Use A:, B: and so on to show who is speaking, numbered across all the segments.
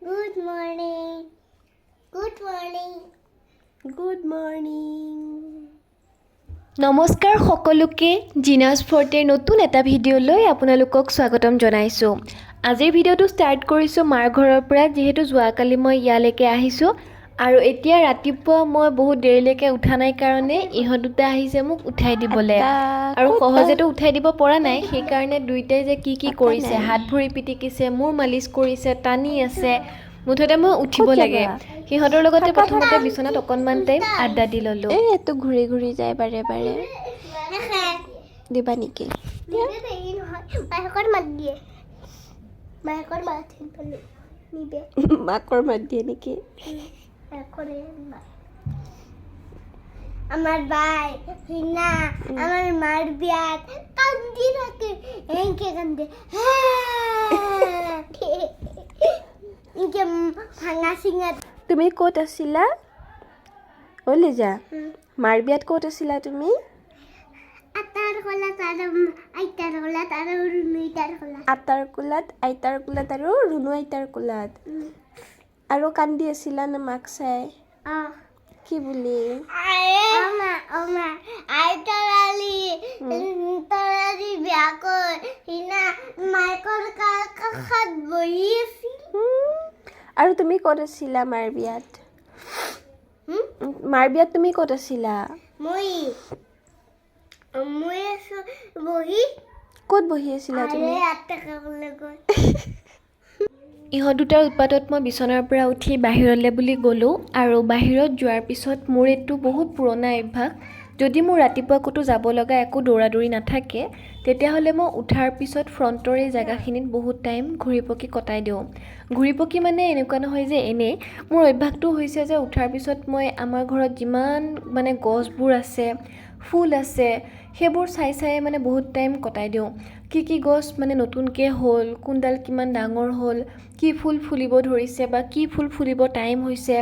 A: Good morning. Good morning.
B: Good morning. নমস্কাৰ সকলোকে জিনাছ ফৰ্টেৰ নতুন এটা ভিডিঅ'লৈ আপোনালোকক স্বাগতম জনাইছোঁ। আজিৰ ভিডিঅ'টো ষ্টাৰ্ট কৰিছোঁ মাৰ ঘৰৰ পৰা, যিহেতু যোৱাকালি মই ইয়ালৈকে আহিছোঁ আৰু এতিয়া ৰাতিপুৱা মই বহুত দেৰিলৈকে উঠা নাই কাৰণে ইহঁত দুটা আহিছে মোক উঠাই দিবলৈ আৰু সহজেতো উঠাই দিব পৰা নাই, সেইকাৰণে দুইটাই যে কি কৰিছে, হাত ভৰি পিটিকিছে, মূৰ মালিচ কৰিছে, টানি আছে, মুঠতে মই উঠিব লাগে। সিহঁতৰ লগতে প্ৰথমতে বিচনাত অকণমান টাইম আড্ডা দি ল'লোঁ।
C: এইটো ঘূৰি ঘূৰি যায় বাৰে বাৰে দিবা নেকি?
A: মাকৰ মাত দিয়ে। মাকৰ মাত নিবে।
C: মাকৰ মাত দিয়ে নেকি?
A: আমার ভাই হিনা আমার মার বিয়াত কান্দি থাকে এনকে কান্দে ইনকে ভাঙা সিঙা।
C: তুমি ক'ত আছিলা? অ' লিজা, মাৰ বিয়াত ক'ত আছিলা তুমি?
A: আটাৰ কলাত আৰু আইতাৰ কলাত আৰু ৰুনু আইতাৰ কলাত।
C: আটাৰ কোলাত, আইতাৰ কোলাত আৰু ৰুনু আইতাৰ কোলাত। আৰু কান্দি আছিলা না মাক চাই? কি বুলি?
A: অমা অমা আইতাৰালি তৰালি বিয়া কৰ হিনা মাইকৰ কাষত বহি আছিল।
C: আৰু তুমি ক'ত আছিলা মাৰ বিয়াত? মাৰ বিয়াত তুমি ক'ত আছিলা?
A: মই আছো বহি।
C: ক'ত বহি আছিলা তুমি?
B: ইহঁত দুটাৰ উৎপাতত মই বিচনাৰ পৰা উঠি বাহিৰলৈ বুলি গ'লোঁ আৰু বাহিৰত যোৱাৰ পিছত মোৰ এইটো বহুত পুৰণা অভ্যাস। যদি মোৰ ৰাতিপুৱা ক'তো যাব লগা একো দৌৰা দৌৰি নাথাকে, তেতিয়াহ'লে মই উঠাৰ পিছত ফ্ৰণ্টৰ এই জেগাখিনিত বহুত টাইম ঘূৰি পকি কটাই দিওঁ। ঘূৰি পকি মানে এনেকুৱা নহয় যে এনেই, মোৰ অভ্যাসটো হৈছে যে উঠাৰ পিছত মই আমাৰ ঘৰত যিমান মানে গছবোৰ আছে, ফুল আছে, সেইবোৰ চাই মানে বহুত টাইম কটাই দিওঁ। কি গছ মানে নতুনকৈ হ'ল, কোনডাল কিমান ডাঙৰ হ'ল, কি ফুল ফুলিব ধৰিছে বা কি ফুল ফুলিব টাইম হৈছে,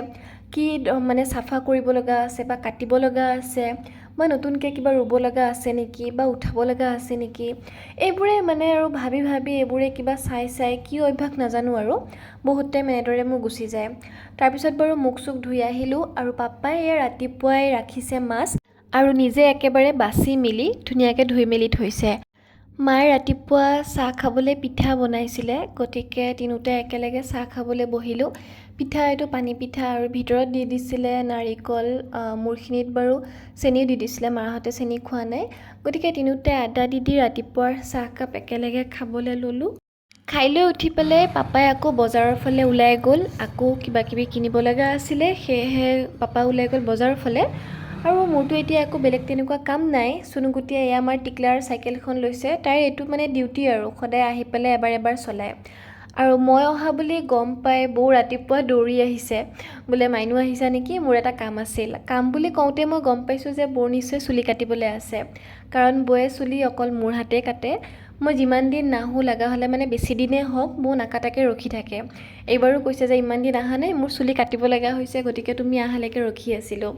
B: কি মানে চাফা কৰিব লগা আছে বা কাটিব লগা আছে বা নতুনকৈ কিবা ৰুব লগা আছে নেকি বা উঠাব লগা আছে নেকি, এইবোৰে মানে আৰু ভাবি এইবোৰে কিবা চাই কি অভ্যাস নাজানো আৰু বহুত টাইম এনেদৰে মোৰ গুচি যায়। তাৰপিছত বাৰু মুখ চুখ ধুই আহিলোঁ আৰু পাপাই ৰাতিপুৱাই ৰাখিছে মাছ আৰু নিজে একেবাৰে বাছি মেলি ধুনীয়াকৈ ধুই মেলি থৈছে। মায়ে ৰাতিপুৱা চাহ খাবলৈ পিঠা বনাইছিলে, গতিকে তিনিওটাই একেলগে চাহ খাবলৈ বহিলোঁ। পিঠা এইটো পানী পিঠা আৰু ভিতৰত দি দিছিলে নাৰিকল, মূৰখিনিত বাৰু চেনিও দি দিছিলে, মাহঁতে চেনি খোৱা নাই, গতিকে তিনিওটাই আদা দি ৰাতিপুৱাৰ চাহকাপ একেলগে খাবলৈ ল'লোঁ। খাই লৈ উঠি পেলাই পাপাই আকৌ বজাৰৰ ফালে ওলাই গ'ল, আকৌ কিবা কিবি কিনিব লগা আছিলে, সেয়েহে পাপা ওলাই গ'ল বজাৰৰ ফালে। আৰু মোৰতো এতিয়া একো বেলেগ তেনেকুৱা কাম নাই। চুনুকুটিয়ে এয়া আমাৰ টিকলাৰ চাইকেলখন লৈছে, তাইৰ এইটো মানে ডিউটি আৰু সদায় আহি পেলাই এবাৰ চলায়। আৰু মই অহা বুলি গম পাই বৌ ৰাতিপুৱা দৌৰি আহিছে, বোলে মাইনু আহিছা নেকি, মোৰ এটা কাম আছিল। কাম বুলি কওঁতে মই গম পাইছোঁ যে বৌৰ নিশ্চয় চুলি কাটিবলৈ আছে, কাৰণ বৌয়ে চুলি অকল মোৰ হাতে কাটে। মই যিমান দিন নাহোঁ, লগা হ'লে মানে বেছি দিনেই হওক, বৌ নাকাটাকৈ ৰখি থাকে। এইবাৰো কৈছে যে ইমান দিন অহা নাই, মোৰ চুলি কাটিব লগা হৈছে, গতিকে তুমি অহালৈকে ৰখি আছিলোঁ।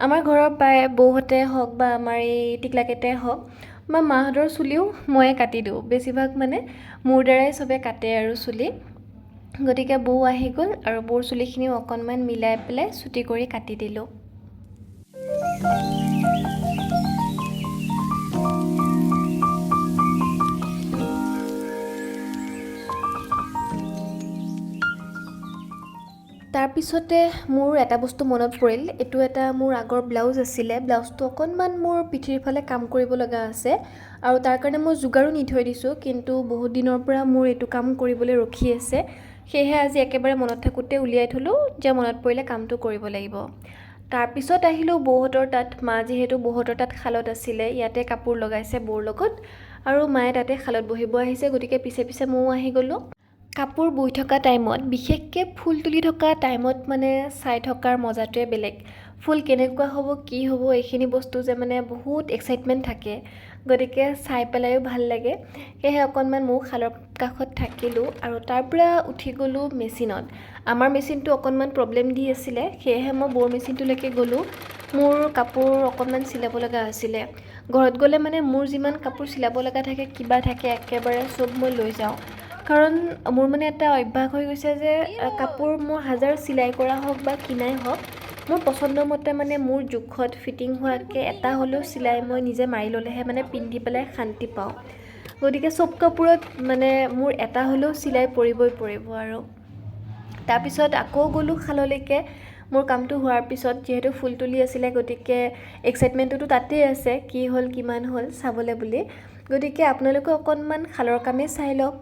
B: আমাৰ ঘৰৰ প্ৰায় বৌহঁতে হওক বা আমাৰ এই টিকলাকেইটাই হওক বা মাহঁতৰ চুলিও ময়ে কাটি দিওঁ, বেছিভাগ মানে মোৰ দ্বাৰাই চবে কাটে আৰু চুলি। গতিকে বৌ আহি গ'ল আৰু বৌৰ চুলিখিনিও অকণমান মিলাই পেলাই চুটি কৰি কাটি দিলোঁ। তাৰপিছতে মোৰ এটা বস্তু মনত পৰিল, এইটো এটা মোৰ আগৰ ব্লাউজ আছিলে, ব্লাউজটো অকণমান মোৰ পিঠিৰ ফালে কাম কৰিব লগা আছে আৰু তাৰ কাৰণে মই যোগাৰো নি থৈ দিছোঁ, কিন্তু বহুত দিনৰ পৰা মোৰ এইটো কাম কৰিবলৈ ৰখি আছে, সেয়েহে আজি একেবাৰে মনত থাকোঁতে উলিয়াই থ'লোঁ যে মনত পৰিলে কামটো কৰিব লাগিব। তাৰপিছত আহিলোঁ বৌহঁতৰ তাত। মা যিহেতু বৌহঁতৰ তাত শালত আছিলে, ইয়াতে কাপোৰ লগাইছে বৌৰ লগত আৰু মায়ে তাতে শালত বহিব আহিছে, গতিকে পিছে ময়ো আহি গ'লোঁ। কাপোৰ বৈ থকা টাইমত, বিশেষকৈ ফুল তুলি থকা টাইমত মানে চাই থকাৰ মজাটোৱে বেলেগ। ফুল কেনেকুৱা হ'ব, কি হ'ব, এইখিনি বস্তু যে মানে বহুত এক্সাইটমেণ্ট থাকে, গতিকে চাই পেলাইও ভাল লাগে। সেয়েহে অকণমান ময়ো শালৰ কাষত থাকিলোঁ আৰু তাৰ পৰা উঠি গ'লোঁ মেচিনত। আমাৰ মেচিনটো অকণমান প্ৰব্লেম দি আছিলে, সেয়েহে মই বৌৰ মেচিনটোলৈকে গ'লোঁ। মোৰ কাপোৰ অকণমান চিলাব লগা আছিলে। ঘৰত গ'লে মানে মোৰ যিমান কাপোৰ চিলাব লগা থাকে, কিবা থাকে, একেবাৰে চব মই লৈ যাওঁ। কাৰণ মোৰ মানে এটা অভ্যাস হৈ গৈছে যে কাপোৰ মোৰ হাজাৰ চিলাই কৰা হওক বা কিনাই হওক মোৰ পচন্দ মতে মানে মোৰ জোখত ফিটিং হোৱাকৈ এটা হ'লেও চিলাই মই নিজে মাৰি ল'লেহে মানে পিন্ধি পেলাই শান্তি পাওঁ গতিকে চব কাপোৰত মানে মোৰ এটা হ'লেও চিলাই পৰিবই পৰিব আৰু তাৰপিছত আকৌ গ'লোঁ শাললৈকে মোৰ কামটো হোৱাৰ পিছত যিহেতু ফুল তুলি আছিলে গতিকে এক্সাইটমেণ্টটোতো তাতেই আছে কি হ'ল কিমান হ'ল চাবলৈ বুলি গতিকে আপোনালোকে অকণমান শালৰ কামেই চাই লওক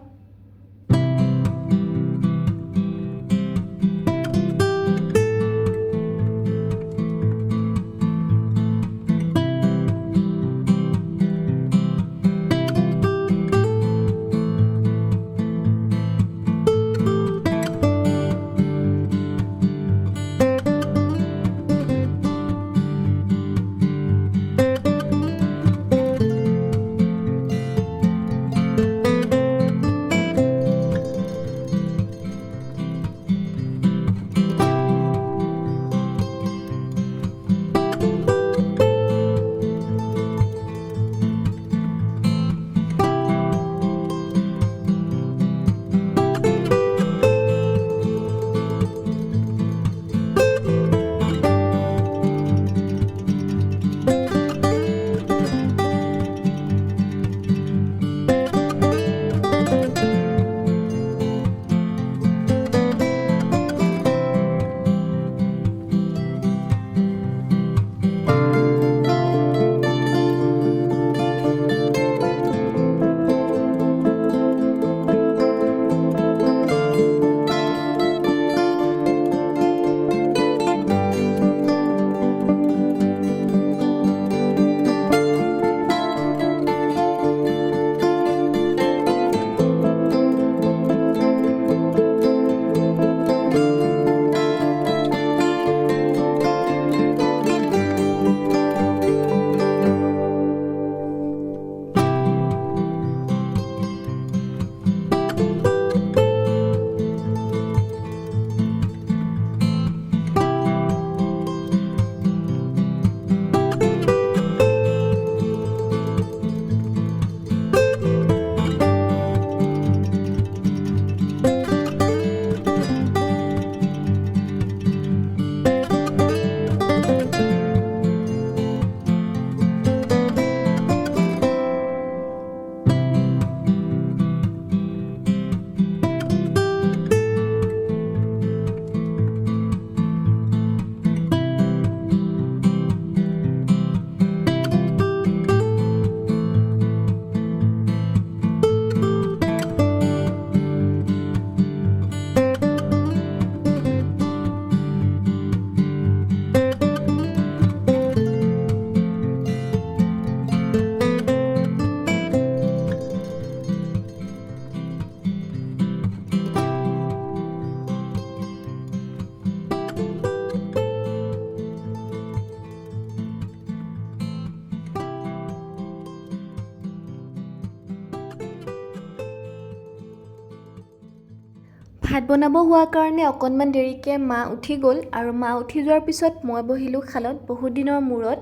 B: ভাত বনাব হোৱাৰ কাৰণে অকণমান দেৰিকৈ মা উঠি গ'ল আৰু মা উঠি যোৱাৰ পিছত মই বহিলোঁ শালত বহুত দিনৰ মূৰত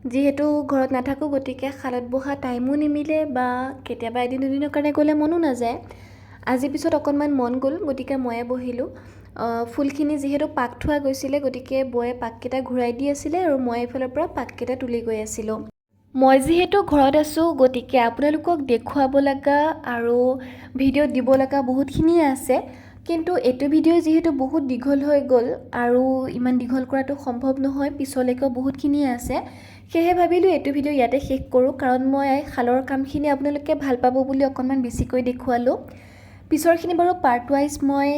B: যিহেতু ঘৰত নাথাকোঁ গতিকে শালত বহা টাইমো নিমিলে বা কেতিয়াবা এদিন দুদিনৰ কাৰণে গ'লে মনো নাযায় আজি পিছত অকণমান মন গ'ল গতিকে ময়ে বহিলোঁ ফুলখিনি যিহেতু পাক থোৱা গৈছিলে গতিকে বৌয়ে পাককেইটা ঘূৰাই দি আছিলে আৰু মই এইফালৰ পৰা পাককেইটা তুলি গৈ আছিলোঁ মই যিহেতু ঘৰত আছোঁ গতিকে আপোনালোকক দেখুৱাব লগা আৰু ভিডিঅ' দিব লগা বহুতখিনিয়ে আছে কিন্তু এইটো ভিডিঅ' যিহেতু বহুত দীঘল হৈ গ'ল আৰু ইমান দীঘল কৰাটো সম্ভৱ নহয় পিছলৈকেও বহুতখিনিয়ে আছে সেয়েহে ভাবিলোঁ এইটো ভিডিঅ' ইয়াতে শেষ কৰোঁ কাৰণ মই শালৰ কামখিনি আপোনালোকে ভাল পাব বুলি অকণমান বেছিকৈ দেখুৱালোঁ পিছৰখিনি বাৰু পাৰ্ট ৱাইজ মই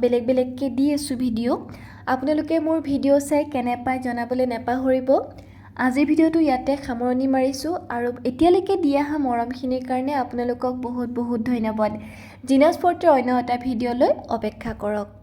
B: বেলেগ বেলেগকৈ দি আছোঁ ভিডিঅ' আপোনালোকে মোৰ ভিডিঅ' চাই কেনে পায় জনাবলৈ নাপাহৰিব আজিৰ ভিডিঅ'টো ইয়াতে সামৰণি মাৰিছোঁ আৰু এতিয়ালৈকে দি অহা মৰমখিনিৰ কাৰণে আপোনালোকক বহুত বহুত ধন্যবাদ জিনাছ ফৰ্টিৰ অন্য এটা ভিডিঅ'লৈ অপেক্ষা কৰক